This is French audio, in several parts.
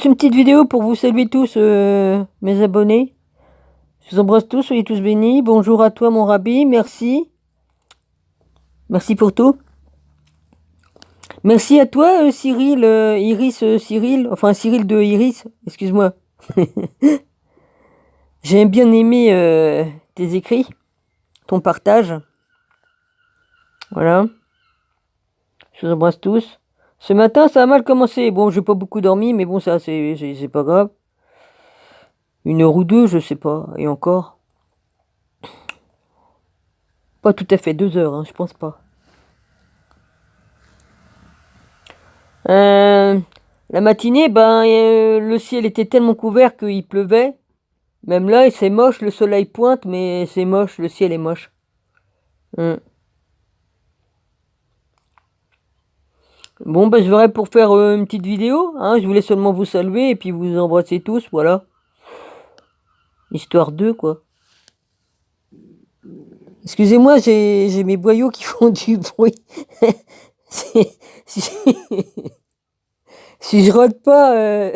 Juste une petite vidéo pour vous saluer tous, mes abonnés. Je vous embrasse tous, soyez tous bénis. Bonjour à toi, mon rabbi, merci. Merci pour tout. Merci à toi, Cyril, Iris, Cyril, enfin Cyril de Iris, excuse-moi. J'ai bien aimé tes écrits, ton partage. Voilà, je vous embrasse tous. Ce matin, ça a mal commencé. Bon, j'ai pas beaucoup dormi, mais bon, ça, c'est pas grave. 1 heure ou deux, je sais pas. Et encore. Pas tout à fait 2 heures, hein, je pense pas. Euh, la matinée, le ciel était tellement couvert qu'il pleuvait. Même là, c'est moche, le soleil pointe, mais c'est moche, le ciel est moche. Hum. Bon, je verrai pour faire une petite vidéo. Hein, je voulais seulement vous saluer et puis vous embrasser tous, voilà. Histoire d'eux, quoi. Excusez-moi, j'ai mes boyaux qui font du bruit. si, si, si je rôde pas,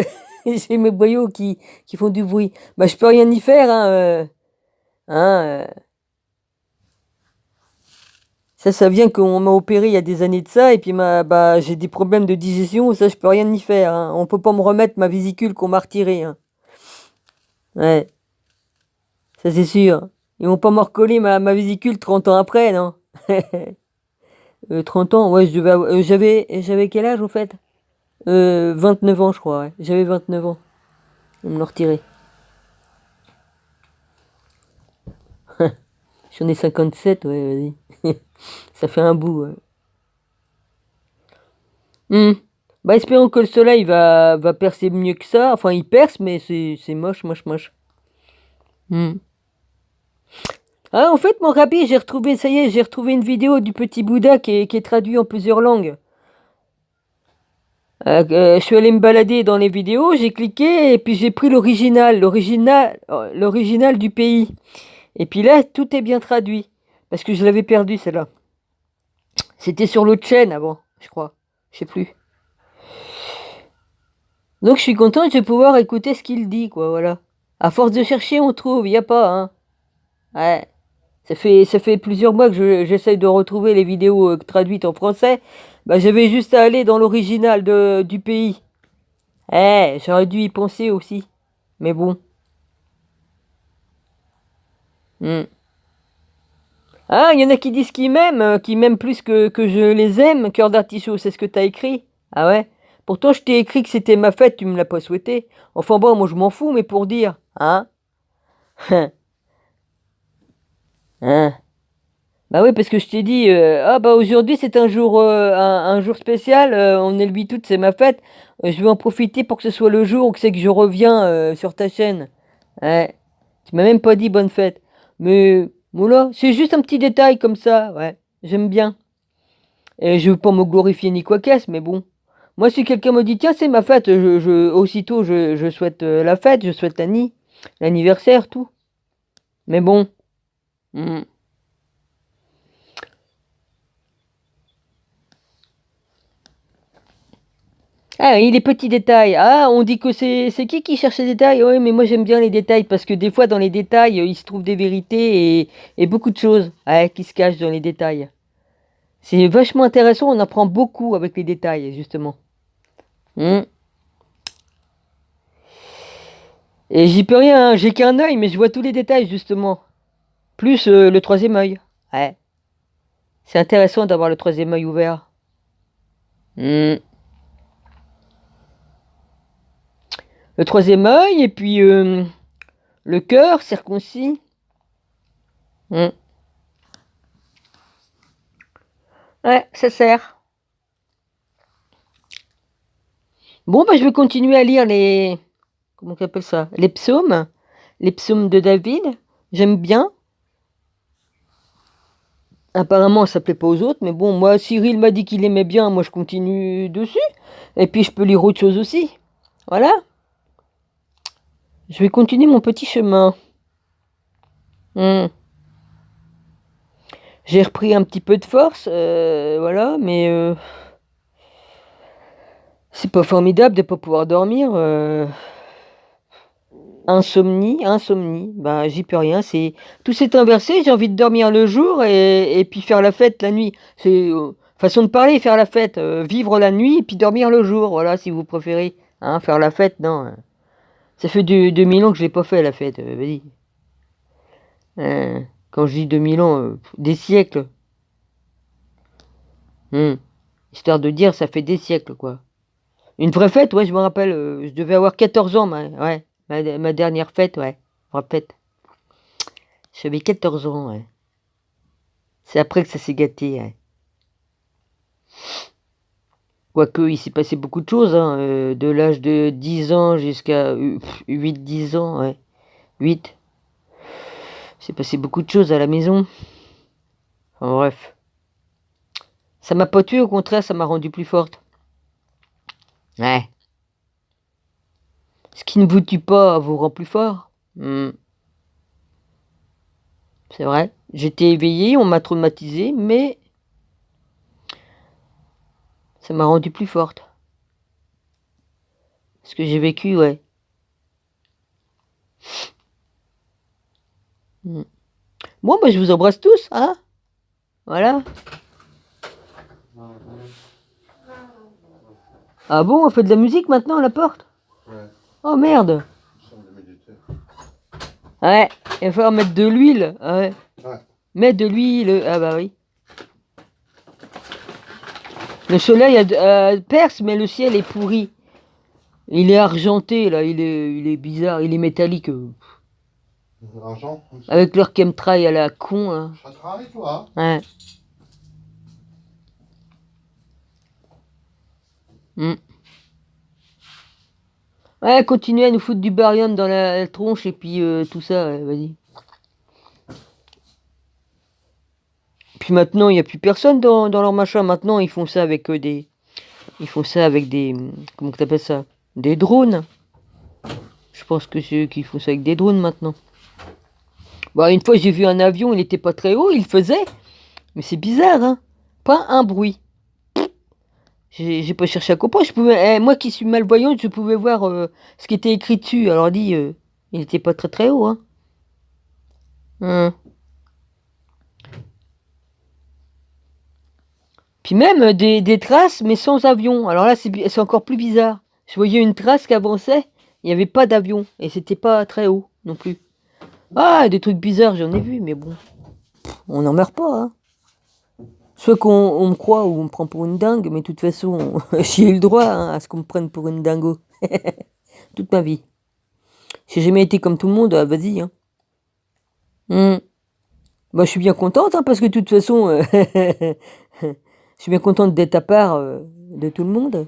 j'ai mes boyaux qui font du bruit. Bah, je peux rien y faire, hein. Hein, ça vient qu'on m'a opéré il y a des années de ça, et puis j'ai des problèmes de digestion, ça je peux rien y faire, hein. On peut pas me remettre ma vésicule qu'on m'a retirée, hein. Ouais, ça c'est sûr. Ils vont pas me recoller ma vésicule 30 ans après, non? 30 ans, ouais, j'avais quel âge en fait? 29 ans je crois, ouais. J'avais 29 ans. Ils me l'ont retiré. J'en ai 57, ouais, vas-y. Ça fait un bout, ouais. Hmm. Bah espérons que le soleil va percer mieux que ça. Enfin, il perce, mais c'est moche, moche, moche. Hmm. Ah, en fait, mon rabbi, j'ai retrouvé, ça y est, j'ai retrouvé une vidéo du petit Bouddha qui est traduit en plusieurs langues. Je suis allé me balader dans les vidéos, j'ai cliqué et puis j'ai pris l'original du pays. Et puis là, tout est bien traduit. Parce que je l'avais perdu, celle-là. C'était sur l'autre chaîne avant, je crois. Je sais plus. Donc je suis content, je vais pouvoir écouter ce qu'il dit, quoi, voilà. À force de chercher, on trouve, y a pas, hein. Ouais. Ça fait plusieurs mois que j'essaye de retrouver les vidéos traduites en français. Bah, j'avais juste à aller dans l'original du pays. J'aurais dû y penser aussi. Mais bon. Hmm. Ah, il y en a qui disent qu'ils m'aiment plus que je les aime. Cœur d'artichaut, c'est ce que t'as écrit. Ah ouais? Pourtant, je t'ai écrit que c'était ma fête, tu me l'as pas souhaité. Enfin bon, moi je m'en fous, mais pour dire. Hein? Hein? Bah oui, parce que je t'ai dit, ah bah aujourd'hui c'est un jour spécial, on est le 8 août, c'est ma fête. Je vais en profiter pour que ce soit le jour où c'est que je reviens sur ta chaîne. Ouais. Tu m'as même pas dit bonne fête. Mais voilà, c'est juste un petit détail comme ça, ouais. J'aime bien. Et je veux pas me glorifier ni quoi qu'est-ce, mais bon. Moi, si quelqu'un me dit, tiens, c'est ma fête, aussitôt je souhaite la fête, je souhaite l'anniversaire, tout. Mais bon. Hmm. Ah oui, les petits détails. Ah, on dit que c'est qui cherche les détails? Oui, mais moi j'aime bien les détails parce que des fois dans les détails, il se trouve des vérités et beaucoup de choses ouais, qui se cachent dans les détails. C'est vachement intéressant, on apprend beaucoup avec les détails, justement. Hmm. Et j'y peux rien, hein, j'ai qu'un œil, mais je vois tous les détails, justement. Plus le troisième œil. Ouais, c'est intéressant d'avoir le troisième œil ouvert. Hmm. Le troisième œil et puis le cœur circoncis. Hmm. Ouais, ça sert. Bon, bah, je vais continuer à lire comment on appelle ça? Les psaumes de David. J'aime bien. Apparemment, ça plaît pas aux autres, mais bon, moi, Cyril m'a dit qu'il aimait bien, moi je continue dessus. Et puis je peux lire autre chose aussi. Voilà. Je vais continuer mon petit chemin. Hmm. J'ai repris un petit peu de force, voilà, mais C'est pas formidable de pas pouvoir dormir. Insomnie. Bah, j'y peux rien. C'est tout s'est inversé. J'ai envie de dormir le jour et puis faire la fête la nuit. C'est façon de parler, faire la fête, vivre la nuit et puis dormir le jour. Voilà, si vous préférez. Hein, faire la fête, non. Ça fait 2000 ans que je l'ai pas fait la fête. Vas-y. Quand je dis 2000 ans, des siècles. Hmm. Histoire de dire, ça fait des siècles, quoi. Une vraie fête, ouais, je me rappelle, je devais avoir 14 ans, ouais, ma dernière fête, ouais, vraie fête. J'avais 14 ans, ouais. C'est après que ça s'est gâté, ouais. Quoique, il s'est passé beaucoup de choses, hein, de l'âge de 10 ans jusqu'à 8-10 ans, ouais. 8. Il s'est passé beaucoup de choses à la maison. Enfin, bref. Ça m'a pas tué, au contraire, ça m'a rendu plus forte. Ouais. Ce qui ne vous tue pas vous rend plus fort. Hmm. C'est vrai. J'étais éveillé, on m'a traumatisé, mais ça m'a rendu plus forte. Ce que j'ai vécu, ouais. Hmm. Bon, bah, je vous embrasse tous, hein. Voilà. Ah bon, on fait de la musique maintenant à la porte? Ouais, Oh merde. ça me met des terres. Ouais, il va falloir mettre de l'huile. Ouais. Ouais. Mettre de l'huile. Ah bah oui. Le soleil perce, mais le ciel est pourri. Il est argenté, là. Il est bizarre. Il est métallique. Argent. Avec leur chemtrail à la con, là. Ça travaille, toi. Ouais. Hmm. Ouais, continuez à nous foutre du barium dans la tronche et puis tout ça, ouais, vas-y. Puis maintenant, il n'y a plus personne dans leur machin. Maintenant, ils font ça avec des... Ils font ça avec des... Comment que t'appelles ça? Des drones. Je pense que c'est eux qui font ça avec des drones maintenant. Bah, une fois, j'ai vu un avion, il était pas très haut, il faisait. Mais c'est bizarre, hein. Pas un bruit. J'ai pas cherché à comprendre. Moi qui suis malvoyante, je pouvais voir ce qui était écrit dessus. Alors dit, il était pas très très haut, hein. Hum. Puis même des traces, mais sans avion. Alors là, c'est encore plus bizarre. Je voyais une trace qui avançait, il n'y avait pas d'avion. Et c'était pas très haut non plus. Ah, des trucs bizarres, j'en ai vu, mais bon. On n'en meurt pas, hein. Soit qu'on me croit ou on me prend pour une dingue, mais de toute façon, j'ai eu le droit hein, à ce qu'on me prenne pour une dingo. Toute ma vie. J'ai jamais été comme tout le monde, vas-y. Hein. Bah, je suis bien contente, hein, parce que de toute façon, je suis bien contente d'être à part de tout le monde.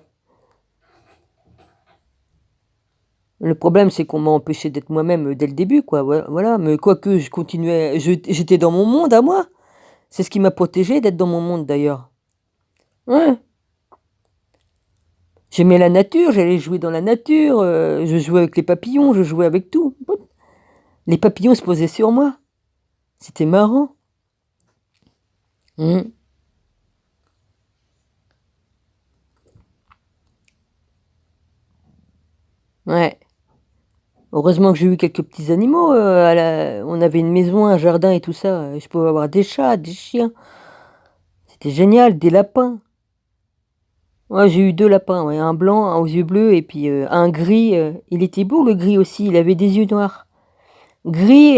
Le problème, c'est qu'on m'a empêché d'être moi-même dès le début, quoi. Voilà. Mais quoique, je continuais, j'étais dans mon monde à moi. C'est ce qui m'a protégé d'être dans mon monde, d'ailleurs. Ouais. J'aimais la nature, j'allais jouer dans la nature, je jouais avec les papillons, je jouais avec tout. Les papillons se posaient sur moi. C'était marrant. Mmh. Ouais. Heureusement que j'ai eu quelques petits animaux. On avait une maison, un jardin et tout ça. Je pouvais avoir des chats, des chiens. C'était génial, des lapins. Ouais, j'ai eu deux lapins, ouais, un blanc, un aux yeux bleus et puis un gris. Il était beau le gris aussi, il avait des yeux noirs. Gris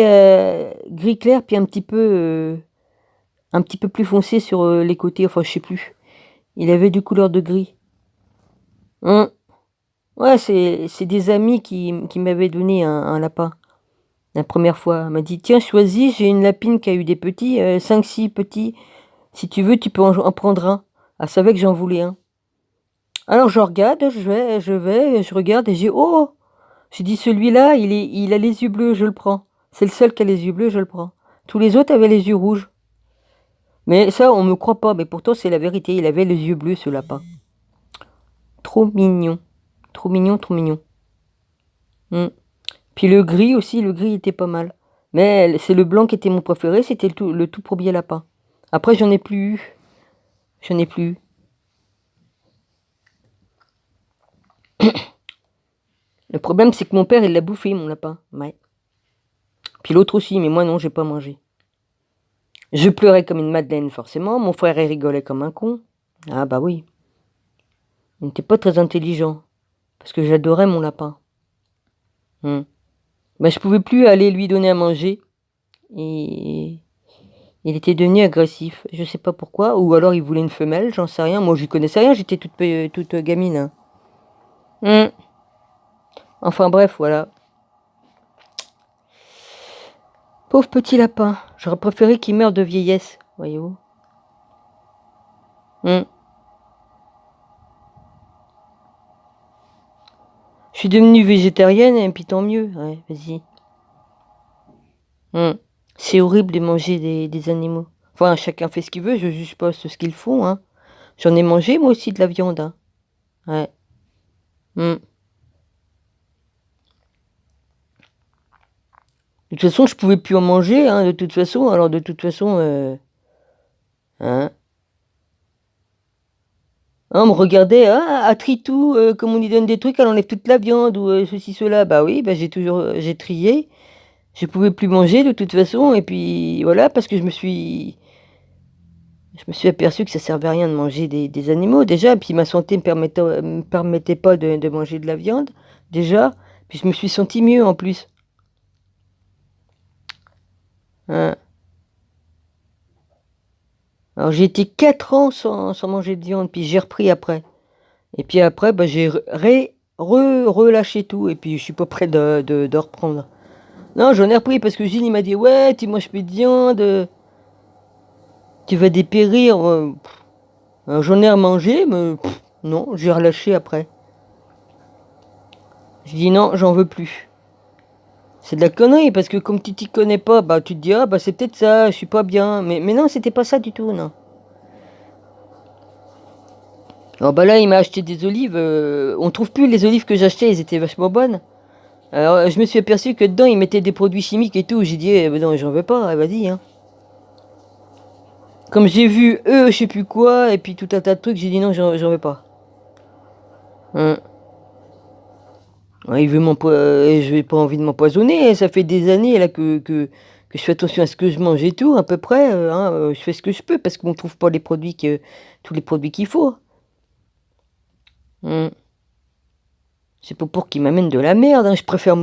clair puis un petit peu plus foncé sur les côtés, enfin je sais plus. Il avait deux couleurs de gris. Hum. Ouais, c'est des amis qui m'avaient donné un lapin. La première fois, elle m'a dit, tiens, choisis, j'ai une lapine qui a eu des petits, 5-6 petits. Si tu veux, tu peux en prendre un. Elle savait que j'en voulais un. Alors je regarde, je regarde et j'ai dit celui-là, il a les yeux bleus, je le prends. C'est le seul qui a les yeux bleus, je le prends. Tous les autres avaient les yeux rouges. Mais ça, on me croit pas, mais pourtant c'est la vérité, il avait les yeux bleus ce lapin. Trop mignon. Trop mignon, trop mignon. Hmm. Puis le gris aussi, le gris était pas mal. Mais c'est le blanc qui était mon préféré, c'était le tout premier lapin. Après, j'en ai plus eu. J'en ai plus eu. Le problème, c'est que mon père, il l'a bouffé, mon lapin. Ouais. Puis l'autre aussi, mais moi non, j'ai pas mangé. Je pleurais comme une madeleine, forcément. Mon frère, il rigolait comme un con. Ah bah oui. Il n'était pas très intelligent. Parce que j'adorais mon lapin. Bah, je pouvais plus aller lui donner à manger. Et il était devenu agressif. Je sais pas pourquoi. Ou alors il voulait une femelle, j'en sais rien. Moi, je connaissais rien, j'étais toute gamine. Enfin bref, voilà. Pauvre petit lapin. J'aurais préféré qu'il meure de vieillesse, voyez-vous. Je suis devenue végétarienne, et puis tant mieux. Ouais, vas-y. C'est horrible de manger des animaux. Enfin, chacun fait ce qu'il veut, je juge pas ce qu'ils font, hein. J'en ai mangé, moi aussi, de la viande, hein. Ouais. De toute façon, je pouvais plus en manger, hein, de toute façon. Alors, de toute façon, hein. On me regardait, ah, à Tritou, comme on lui donne des trucs, elle enlève toute la viande, ou ceci, cela. Bah oui, bah j'ai trié. Je pouvais plus manger, de toute façon. Et puis, voilà, parce que je me suis aperçu que ça servait à rien de manger des animaux, déjà. Puis ma santé me permettait pas de manger de la viande, déjà. Puis je me suis senti mieux, en plus. Hein. Alors j'ai été 4 ans sans manger de viande, puis j'ai repris après. Et puis après, bah, j'ai relâché tout, et puis je suis pas prêt de reprendre. Non, j'en ai repris parce que Gilles il m'a dit ouais, tu manges plus de viande, tu vas dépérir. Alors, j'en ai remangé, mais non, j'ai relâché après. Je dis non, j'en veux plus. C'est de la connerie parce que comme tu t'y connais pas, bah tu te dis ah bah c'est peut-être ça, je suis pas bien. Mais non, c'était pas ça du tout, non. Alors bah là, il m'a acheté des olives. On trouve plus les olives que j'achetais, elles étaient vachement bonnes. Alors je me suis aperçu que dedans, ils mettaient des produits chimiques et tout. J'ai dit, bah non, j'en veux pas, vas-y, hein. Comme j'ai vu eux, je sais plus quoi, et puis tout un tas de trucs, j'ai dit non, j'en veux pas. Hein. Ouais, je n'ai pas envie de m'empoisonner. Ça fait des années là que je fais attention à ce que je mange et tout, à peu près. Hein, je fais ce que je peux parce qu'on ne trouve pas tous les produits qu'il faut. Hum. C'est pas pour qu'ils m'amènent de la merde, hein. Je préfère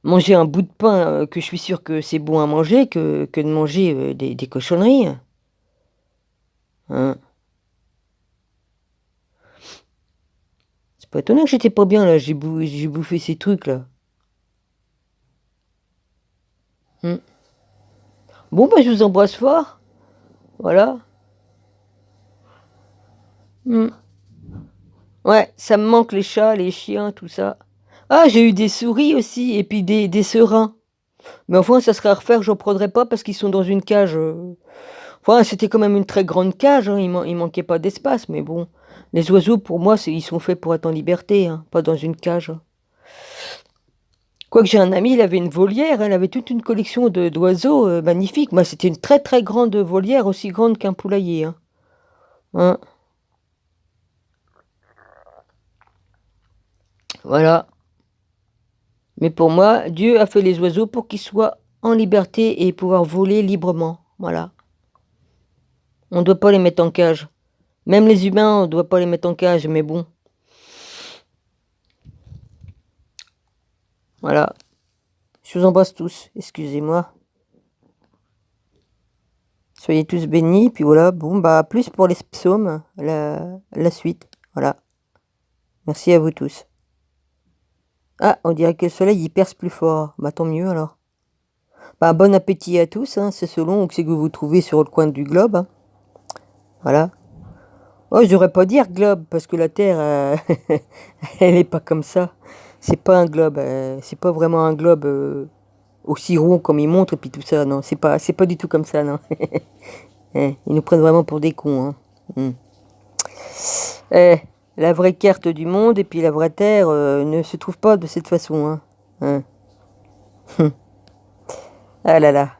manger un bout de pain que je suis sûr que c'est bon à manger que de manger des cochonneries. Hein. C'est pas étonnant que j'étais pas bien là. J'ai bouffé ces trucs là. Hum. Bon, bah, je vous embrasse fort. Voilà. Hum. Ouais, ça me manque les chats, les chiens, tout ça. Ah, j'ai eu des souris aussi, et puis des serins. Mais enfin, ça serait à refaire, j'en prendrais pas parce qu'ils sont dans une cage. Enfin, c'était quand même une très grande cage, hein, il manquait pas d'espace, mais bon. Les oiseaux, pour moi, ils sont faits pour être en liberté, hein, pas dans une cage. Quoique j'ai un ami, il avait une volière, il avait toute une collection d'oiseaux magnifiques. Moi, c'était une très très grande volière, aussi grande qu'un poulailler. Hein. Hein, voilà. Mais pour moi, Dieu a fait les oiseaux pour qu'ils soient en liberté et pouvoir voler librement. Voilà. On ne doit pas les mettre en cage. Même les humains, on ne doit pas les mettre en cage, mais bon. Voilà. Je vous embrasse tous. Excusez-moi. Soyez tous bénis. Puis voilà. Bon, bah, plus pour les psaumes, la suite. Voilà. Merci à vous tous. Ah, on dirait que le soleil, il perce plus fort. Bah, tant mieux alors. Bah, bon appétit à tous, hein. C'est selon où c'est que vous vous trouvez sur le coin du globe. Hein. Voilà. Oh, je devrais pas dire globe, parce que la Terre, elle est pas comme ça. C'est pas un globe, c'est pas vraiment un globe aussi rond comme il montre, et puis tout ça, non. C'est pas du tout comme ça, non. Ils nous prennent vraiment pour des cons, hein. Eh, la vraie carte du monde et puis la vraie Terre ne se trouvent pas de cette façon, hein. Ah là là.